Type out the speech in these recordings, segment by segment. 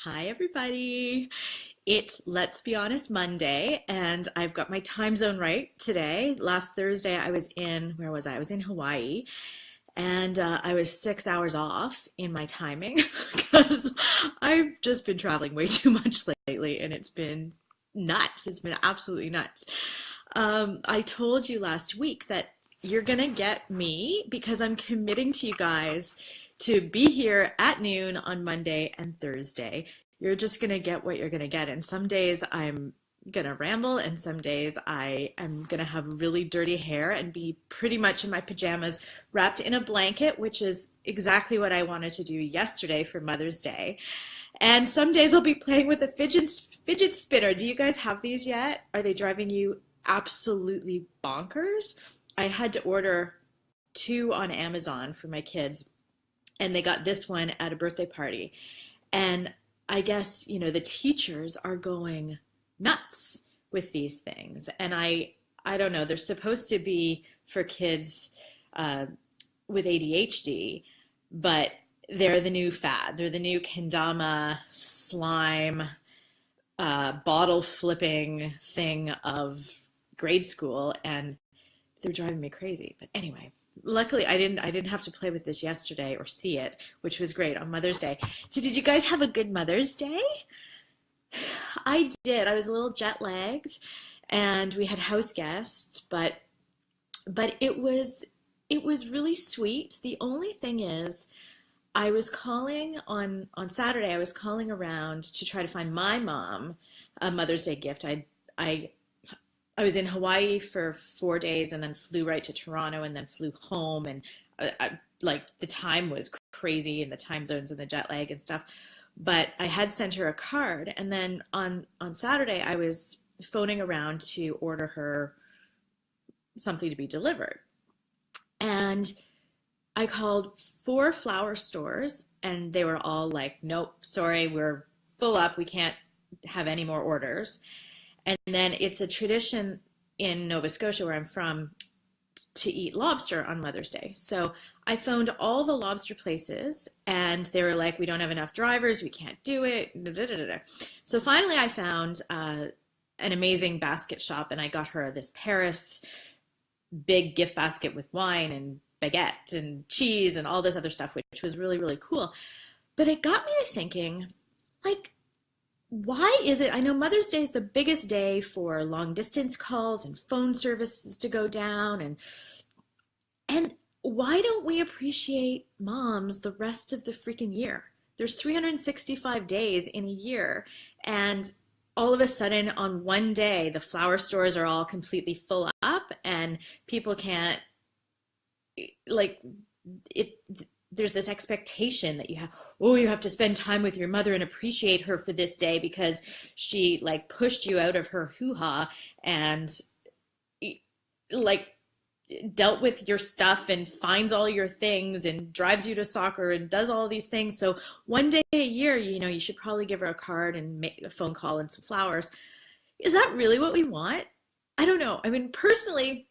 Hi, everybody. It's Let's Be Honest Monday, and I've got my time zone right today. Last Thursday, I was in, where was I? I was in Hawaii, and I was 6 hours off in my timing because I've just been traveling way too much lately, and it's been nuts. It's been absolutely nuts. I told you last week that you're gonna get me because I'm committing to you guys to be here at noon on Monday and Thursday. You're just gonna get what you're gonna get. And some days I'm gonna ramble, and some days I am gonna have really dirty hair and be pretty much in my pajamas, wrapped in a blanket, which is exactly what I wanted to do yesterday for Mother's Day. And some days I'll be playing with a fidget spinner. Do you guys have these yet? Are they driving you absolutely bonkers? I had to order two on Amazon for my kids, and they got this one at a birthday party. And I guess, the teachers are going nuts with these things. And I don't know, they're supposed to be for kids uh, with ADHD, but they're the new fad. They're the new kendama slime bottle flipping thing of grade school, and they're driving me crazy. But anyway, luckily I didn't have to play with this yesterday or see it, which was great on Mother's Day. So did you guys have a good Mother's Day? I did. I was a little jet lagged, and we had house guests, but it was really sweet. The only thing is, I was calling on Saturday. I was calling around to try to find my mom a Mother's Day gift. I I was in Hawaii for 4 days and then flew right to Toronto and then flew home, and like the time was crazy, and the time zones and the jet lag and stuff. But I had sent her a card, and then on Saturday I was phoning around to order her something to be delivered. And I called four flower stores, and they were all like, "Nope, sorry, we're full up. We can't have any more orders." And then it's a tradition in Nova Scotia, where I'm from, to eat lobster on Mother's Day. So I phoned all the lobster places, and they were like, "We don't have enough drivers. We can't do it." Da, da, da, da, da. So finally, I found an amazing basket shop, and I got her this Paris big gift basket with wine and baguette and cheese and all this other stuff, which was really, really cool. But it got me to thinking, like, why is it? I know Mother's Day is the biggest day for long distance calls and phone services to go down, and why don't we appreciate moms the rest of the freaking year? There's 365 days in a year, and all of a sudden on one day the flower stores are all completely full up, and people can't, like, it there's this expectation that you have to spend time with your mother and appreciate her for this day because she like pushed you out of her hoo-ha and like dealt with your stuff and finds all your things and drives you to soccer and does all these things. So one day a year, you should probably give her a card and make a phone call and some flowers. Is that really what we want? I don't know. I mean, personally,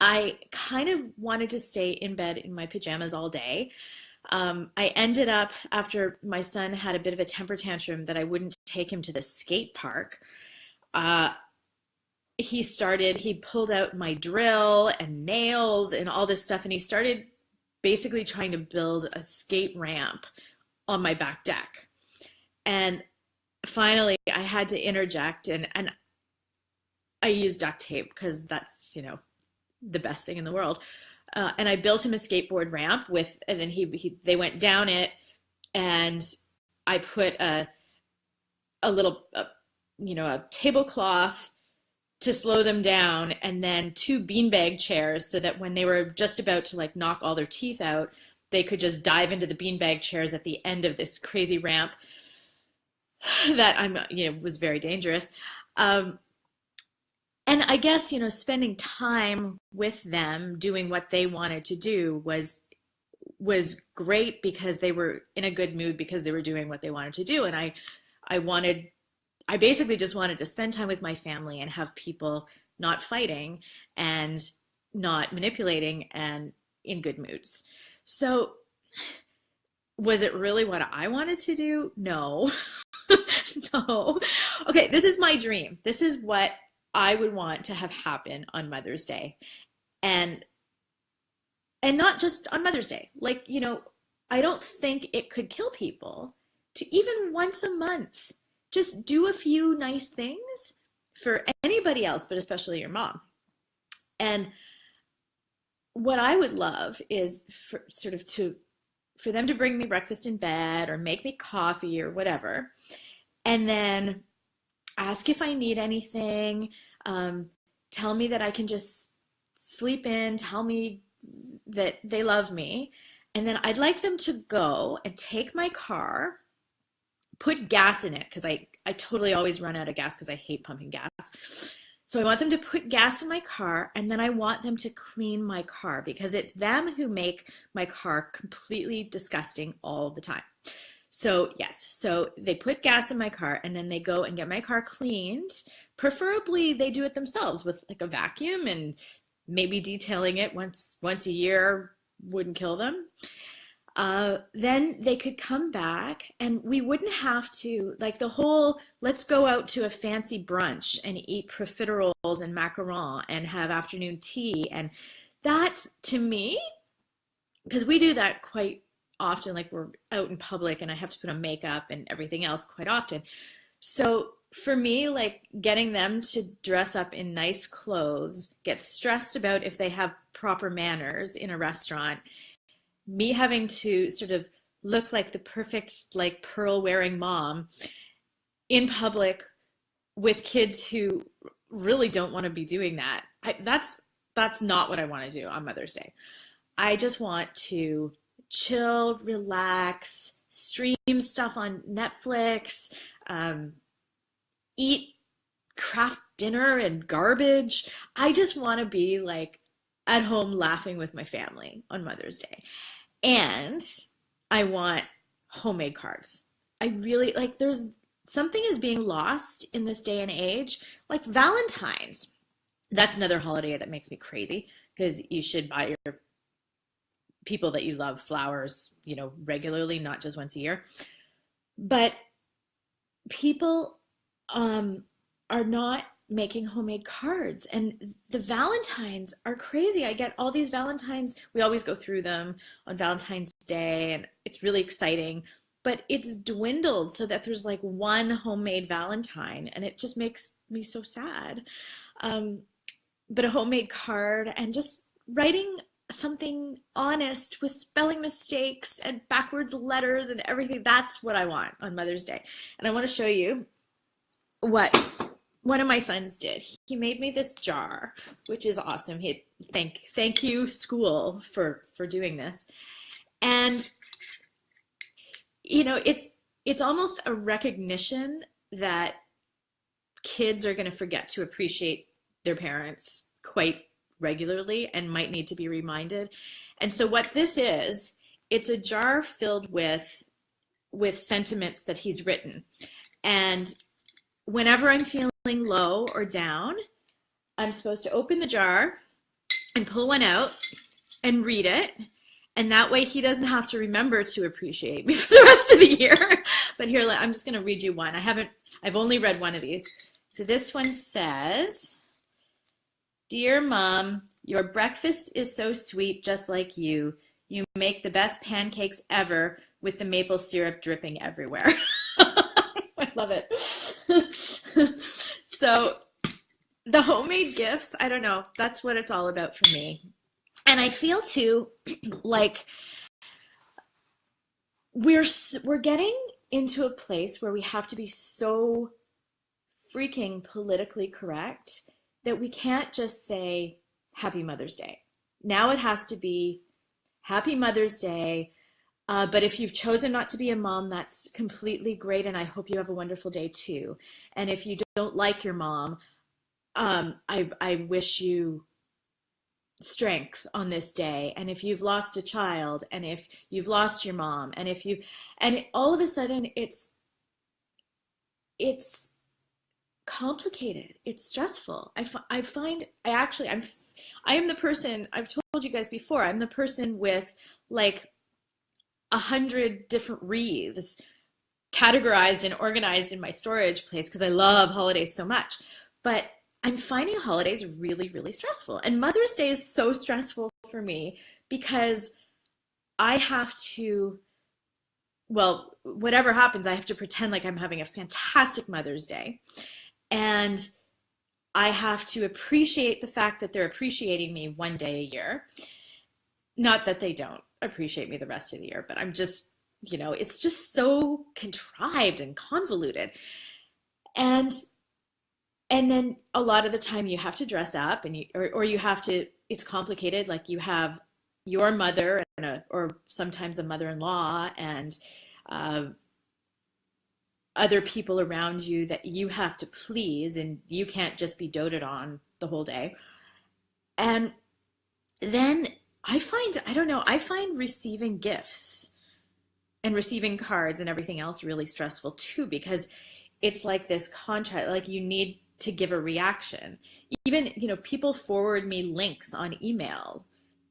I kind of wanted to stay in bed in my pajamas all day. I ended up, after my son had a bit of a temper tantrum that I wouldn't take him to the skate park, uh, he pulled out my drill and nails and all this stuff, and he started basically trying to build a skate ramp on my back deck. And finally, I had to interject, and I used duct tape because that's, the best thing in the world. And I built him a skateboard ramp and then they went down it, and I put a little, a tablecloth to slow them down, and then two beanbag chairs so that when they were just about to like knock all their teeth out, they could just dive into the beanbag chairs at the end of this crazy ramp that was very dangerous. And I guess, spending time with them doing what they wanted to do was great because they were in a good mood because they were doing what they wanted to do. And I basically just wanted to spend time with my family and have people not fighting and not manipulating and in good moods. So was it really what I wanted to do? No. No. Okay, this is my dream. This is what I would want to have happen on Mother's Day. And not just on Mother's Day. Like, I don't think it could kill people to even once a month just do a few nice things for anybody else, but especially your mom. And what I would love is for sort of to for them to bring me breakfast in bed or make me coffee or whatever, and then ask if I need anything, um, tell me that I can just sleep in, tell me that they love me. And then I'd like them to go and take my car, put gas in it, because I totally always run out of gas because I hate pumping gas. So I want them to put gas in my car, and then I want them to clean my car because it's them who make my car completely disgusting all the time. So yes, so they put gas in my car and then they go and get my car cleaned. Preferably they do it themselves with like a vacuum, and maybe detailing it once a year wouldn't kill them. Then they could come back and we wouldn't have to, like the whole, let's go out to a fancy brunch and eat profiteroles and macarons and have afternoon tea. And that to me, because we do that quite often, like we're out in public and I have to put on makeup and everything else quite often. So for me, like getting them to dress up in nice clothes, get stressed about if they have proper manners in a restaurant, me having to sort of look like the perfect like pearl wearing mom in public with kids who really don't want to be doing that. That's not what I want to do on Mother's Day. I just want to chill, relax, stream stuff on Netflix, eat craft dinner and garbage. I just want to be like at home laughing with my family on Mother's Day. And I want homemade cards. I really like there's something is being lost in this day and age, like Valentine's. That's another holiday that makes me crazy because you should buy your people that you love flowers, regularly, not just once a year. But people are not making homemade cards, and the Valentines are crazy. I get all these Valentines. We always go through them on Valentine's Day, and it's really exciting. But it's dwindled so that there's like one homemade Valentine, and it just makes me so sad. But a homemade card and just writing something honest with spelling mistakes and backwards letters and everything. That's what I want on Mother's Day. And I want to show you what one of my sons did. He made me this jar, which is awesome. Thank you school for doing this. And it's almost a recognition that kids are going to forget to appreciate their parents quite regularly and might need to be reminded. And so what this is, it's a jar filled with sentiments that he's written. And whenever I'm feeling low or down, I'm supposed to open the jar and pull one out and read it. And that way he doesn't have to remember to appreciate me for the rest of the year. But here, I'm just going to read you one. I've only read one of these. So this one says, "Dear Mom, your breakfast is so sweet, just like you. You make the best pancakes ever with the maple syrup dripping everywhere." I love it. So the homemade gifts, I don't know, that's what it's all about for me. And I feel too like we're getting into a place where we have to be so freaking politically correct that we can't just say Happy Mother's Day. Now it has to be Happy Mother's Day. But if you've chosen not to be a mom, that's completely great, and I hope you have a wonderful day too. And if you don't like your mom, I wish you strength on this day. And if you've lost a child, and if you've lost your mom, and all of a sudden it's complicated, it's stressful. I am the person, I've told you guys before, I'm the person with like 100 different wreaths categorized and organized in my storage place because I love holidays so much. But I'm finding holidays really, really stressful. And Mother's Day is so stressful for me because I have to, well, whatever happens, I have to pretend like I'm having a fantastic Mother's Day. And I have to appreciate the fact that they're appreciating me one day a year. Not that they don't appreciate me the rest of the year, but I'm just, it's just so contrived and convoluted. And and then a lot of the time you have to dress up and or you have to, it's complicated. Like you have your mother and or sometimes a mother-in-law and uh, other people around you that you have to please, and you can't just be doted on the whole day. And then I don't know, I find receiving gifts and receiving cards and everything else really stressful too, because it's like this contract, like you need to give a reaction. Even, people forward me links on email.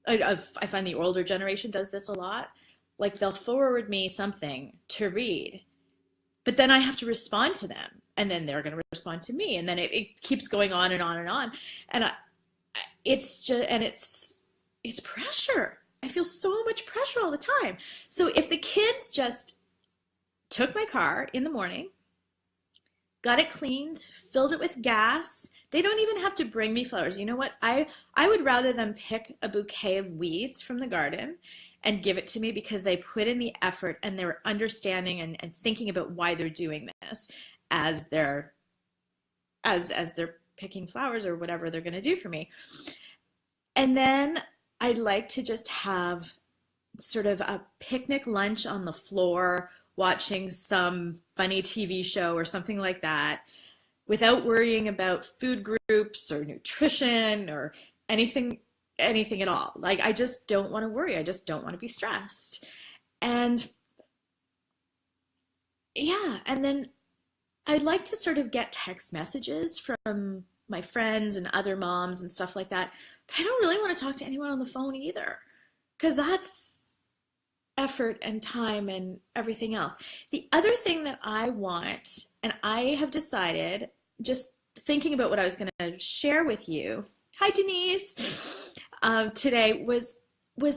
I find the older generation does this a lot. Like they'll forward me something to read, but then I have to respond to them, and then they're going to respond to me, and then it keeps going on and on and on. And it's just, and it's pressure. I feel so much pressure all the time. So if the kids just took my car in the morning, got it cleaned, filled it with gas, they don't even have to bring me flowers. You know what? I would rather them pick a bouquet of weeds from the garden and give it to me, because they put in the effort and they're understanding and thinking about why they're doing this as they're picking flowers or whatever they're going to do for me. And then I'd like to just have sort of a picnic lunch on the floor, watching some funny TV show or something like that, without worrying about food groups or nutrition or anything at all. Like I just don't want to worry. I just don't want to be stressed. And yeah, and then I'd like to sort of get text messages from my friends and other moms and stuff like that. But I don't really want to talk to anyone on the phone either, because that's effort and time and everything else. The other thing that I want, and I have decided, just thinking about what I was going to share with you, hi Denise, today was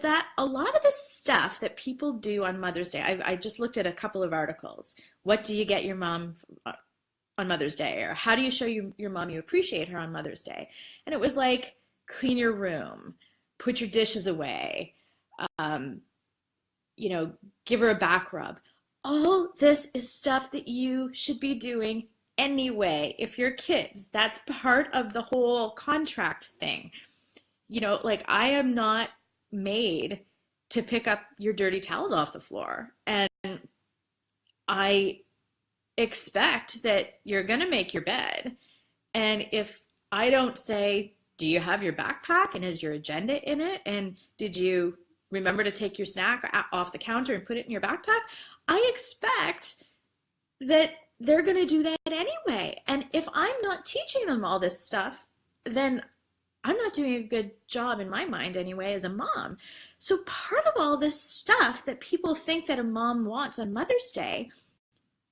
that a lot of the stuff that people do on Mother's Day, I just looked at a couple of articles. What do you get your mom on Mother's Day? Or how do you show your mom you appreciate her on Mother's Day? And it was like, clean your room, put your dishes away, give her a back rub. All this is stuff that you should be doing anyway. If you're kids, that's part of the whole contract thing. Like I am not made to pick up your dirty towels off the floor. And I expect that you're going to make your bed. And if I don't say, do you have your backpack and is your agenda in it? And did you remember to take your snack off the counter and put it in your backpack? I expect that they're going to do that anyway. And if I'm not teaching them all this stuff, then I'm not doing a good job in my mind anyway as a mom. So part of all this stuff that people think that a mom wants on Mother's Day,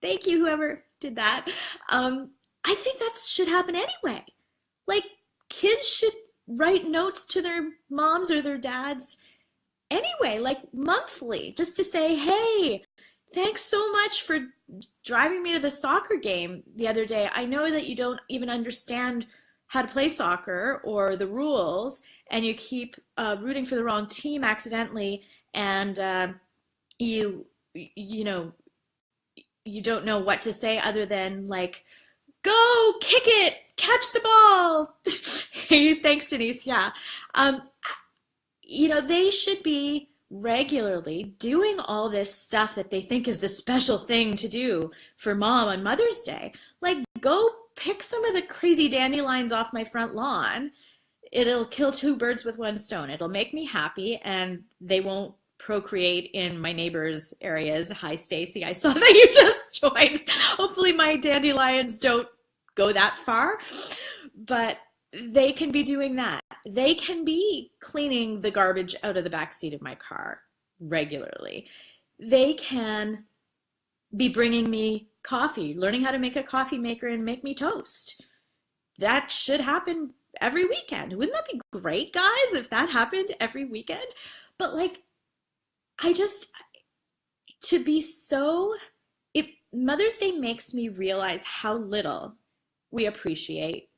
thank you whoever did that, I think that should happen anyway. Like kids should write notes to their moms or their dads anyway, like monthly, just to say, hey, thanks so much for driving me to the soccer game the other day. I know that you don't even understand how to play soccer or the rules, and you keep rooting for the wrong team accidentally, and you don't know what to say other than like, go kick it, catch the ball. Hey, thanks Denise. Yeah. They should be regularly doing all this stuff that they think is the special thing to do for mom on Mother's Day. Like, go pick some of the crazy dandelions off my front lawn. It'll kill two birds with one stone. It'll make me happy, and they won't procreate in my neighbors' areas. Hi, Stacy. I saw that you just joined. Hopefully my dandelions don't go that far, but they can be doing that. They can be cleaning the garbage out of the back seat of my car regularly. They can be bringing me coffee, learning how to make a coffee maker and make me toast. That should happen every weekend. Wouldn't that be great, guys, if that happened every weekend? But like, I just, to be so, it, Mother's Day makes me realize how little we appreciate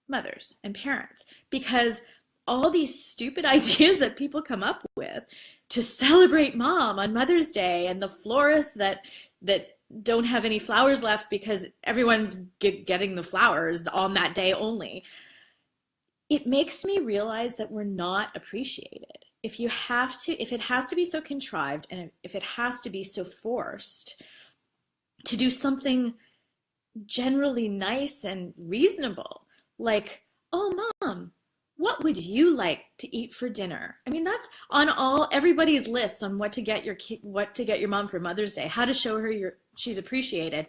mothers and parents because all these stupid ideas that people come up with to celebrate mom on Mother's Day and the florists that don't have any flowers left because everyone's getting the flowers on that day only. It makes me realize that we're not appreciated. If it has to be so contrived and if it has to be so forced to do something generally nice and reasonable, like, oh, mom, what would you like to eat for dinner? I mean, that's on all everybody's lists on what to get your mom for Mother's Day, how to show her she's appreciated.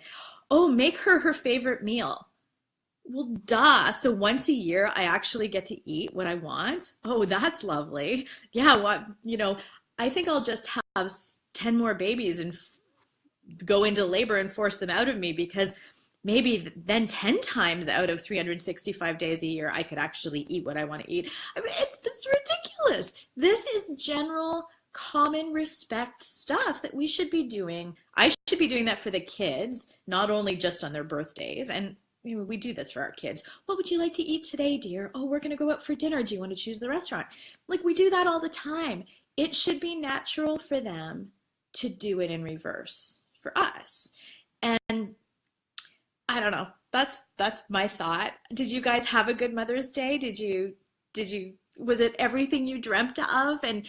Oh, make her favorite meal. Well, duh. So once a year, I actually get to eat what I want. Oh, that's lovely. Yeah, I think I'll just have 10 more babies and go into labor and force them out of me because maybe then 10 times out of 365 days a year, I could actually eat what I want to eat. I mean, it's ridiculous. This is general common respect stuff that we should be doing. I should be doing that for the kids, not only just on their birthdays. And we do this for our kids. What would you like to eat today, dear? Oh, we're going to go out for dinner. Do you want to choose the restaurant? Like, we do that all the time. It should be natural for them to do it in reverse for us. And I don't know. That's my thought. Did you guys have a good Mother's Day? Did you was it everything you dreamt of? And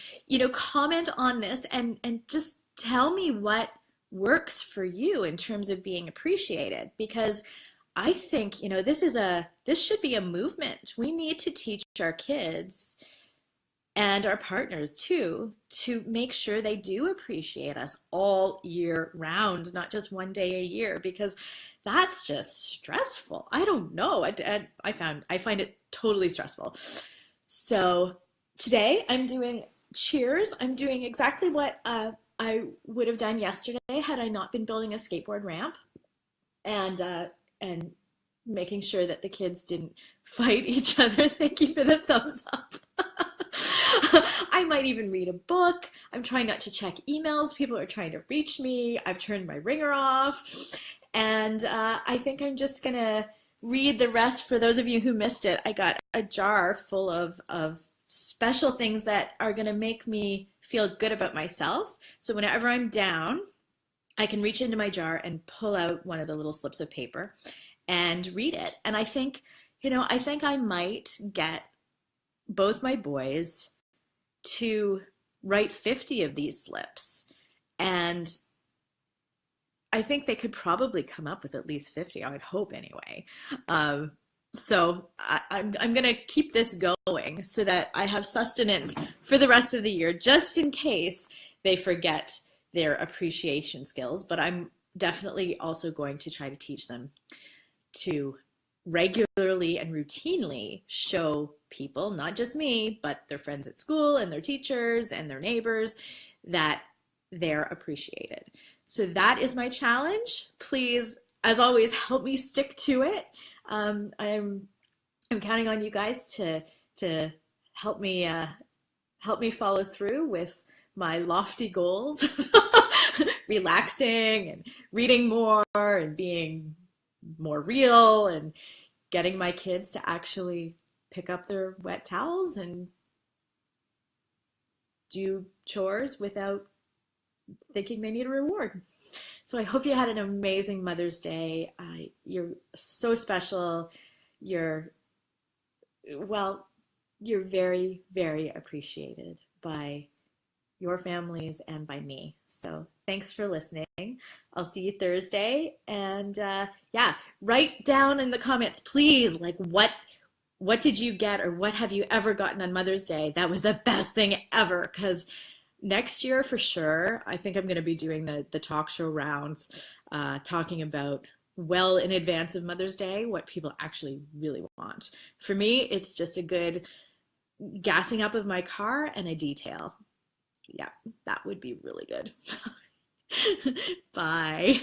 comment on this and just tell me what works for you in terms of being appreciated because I think, this should be a movement. We need to teach our kids and our partners too to make sure they do appreciate us all year round, not just one day a year, because that's just stressful. I don't know. I find it totally stressful. So today I'm doing cheers. I'm doing exactly what I would have done yesterday had I not been building a skateboard ramp and making sure that the kids didn't fight each other. Thank you for the thumbs up. I might even read a book. I'm trying not to check emails. People are trying to reach me. I've turned my ringer off. And I think I'm just going to read the rest. For those of you who missed it, I got a jar full of special things that are going to make me feel good about myself. So whenever I'm down, I can reach into my jar and pull out one of the little slips of paper and read it. And I think I might get both my boys to write 50 of these slips. And I think they could probably come up with at least 50. I would hope anyway. So I'm going to keep this going so that I have sustenance for the rest of the year, just in case they forget their appreciation skills. But I'm definitely also going to try to teach them to regularly and routinely show people, not just me, but their friends at school and their teachers and their neighbors, that they're appreciated. So that is my challenge. Please, as always, help me stick to it. I'm counting on you guys to help me follow through with my lofty goals, relaxing and reading more and being more real and getting my kids to actually pick up their wet towels and do chores without thinking they need a reward. So I hope you had an amazing Mother's Day. You're so special. You're very, very appreciated by your families and by me. So thanks for listening. I'll see you Thursday. And write down in the comments, please, like what did you get or what have you ever gotten on Mother's Day? That was the best thing ever. Because next year, for sure, I think I'm going to be doing the talk show rounds, talking about well in advance of Mother's Day, what people actually really want. For me, it's just a good gassing up of my car and a detail. Yeah, that would be really good. Bye.